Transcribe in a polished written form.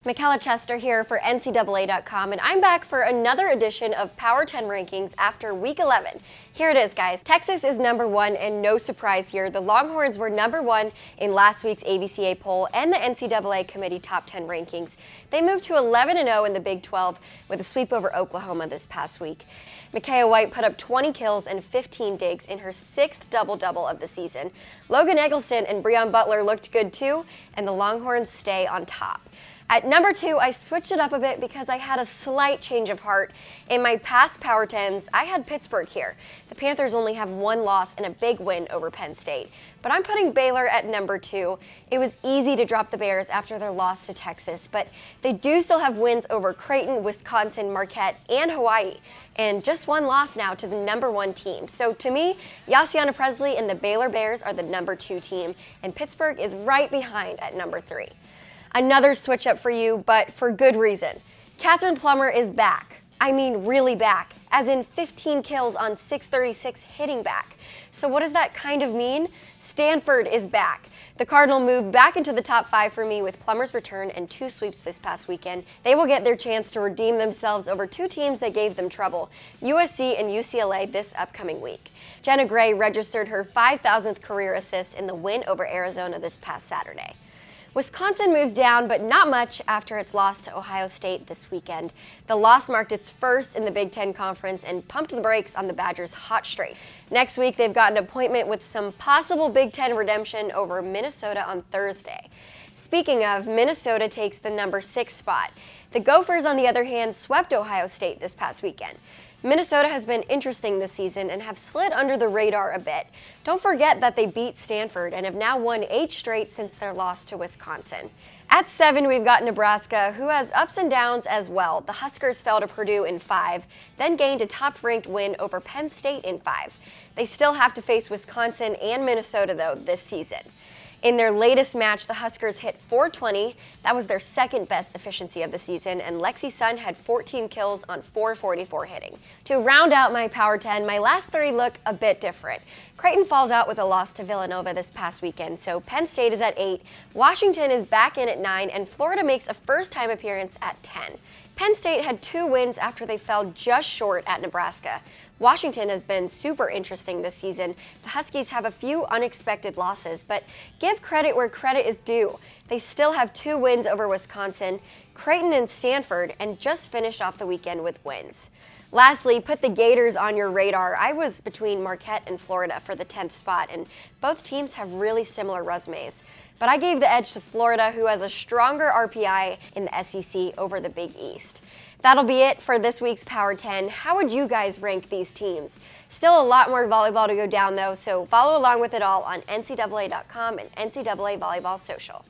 Michaela Chester here for NCAA.com, and I'm back for another edition of Power 10 Rankings after Week 11. Here it is, guys. Texas is number one, and no surprise here. The Longhorns were number one in last week's AVCA poll and the NCAA Committee Top 10 Rankings. They moved to 11-0 in the Big 12 with a sweep over Oklahoma this past week. Micaiah White put up 20 kills and 15 digs in her sixth double-double of the season. Logan Eggleston and Breon Butler looked good too, and the Longhorns stay on top. At number 2, I switched it up a bit because I had a slight change of heart. In my past Power 10s, I had Pittsburgh here. The Panthers only have one loss and a big win over Penn State. But I'm putting Baylor at number 2. It was easy to drop the Bears after their loss to Texas, but they do still have wins over Creighton, Wisconsin, Marquette, and Hawaii. And just one loss now to the number 1 team. So to me, Yassiana Presley and the Baylor Bears are the number 2 team, and Pittsburgh is right behind at number 3. Another switch up for you, but for good reason. Kathryn Plummer is back. I mean really back, as in 15 kills on 636 hitting back. So what does that kind of mean? Stanford is back. The Cardinal moved back into the top 5 for me with Plummer's return and 2 sweeps this past weekend. They will get their chance to redeem themselves over 2 teams that gave them trouble, USC and UCLA, this upcoming week. Jenna Gray registered her 5,000th career assist in the win over Arizona this past Saturday. Wisconsin moves down, but not much after its loss to Ohio State this weekend. The loss marked its first in the Big Ten Conference and pumped the brakes on the Badgers' hot streak. Next week, they've got an appointment with some possible Big Ten redemption over Minnesota on Thursday. Speaking of, Minnesota takes the number 6 spot. The Gophers, on the other hand, swept Ohio State this past weekend. Minnesota has been interesting this season and have slid under the radar a bit. Don't forget that they beat Stanford and have now won 8 straight since their loss to Wisconsin. At 7, we've got Nebraska, who has ups and downs as well. The Huskers fell to Purdue in 5, then gained a top-ranked win over Penn State in 5. They still have to face Wisconsin and Minnesota, though, this season. In their latest match, the Huskers hit .420. That was their second best efficiency of the season, and Lexi Sun had 14 kills on .444 hitting. To round out my Power 10, my last 3 look a bit different. Creighton falls out with a loss to Villanova this past weekend, so Penn State is at 8, Washington is back in at 9, and Florida makes a first-time appearance at 10. Penn State had 2 wins after they fell just short at Nebraska. Washington has been super interesting this season. The Huskies have a few unexpected losses, but give credit where credit is due. They still have 2 wins over Wisconsin, Creighton and Stanford, and just finished off the weekend with wins. Lastly, put the Gators on your radar. I was between Marquette and Florida for the 10th spot, and both teams have really similar resumes. But I gave the edge to Florida, who has a stronger RPI in the SEC over the Big East. That'll be it for this week's Power 10. How would you guys rank these teams? Still a lot more volleyball to go down, though, so follow along with it all on NCAA.com and NCAA Volleyball Social.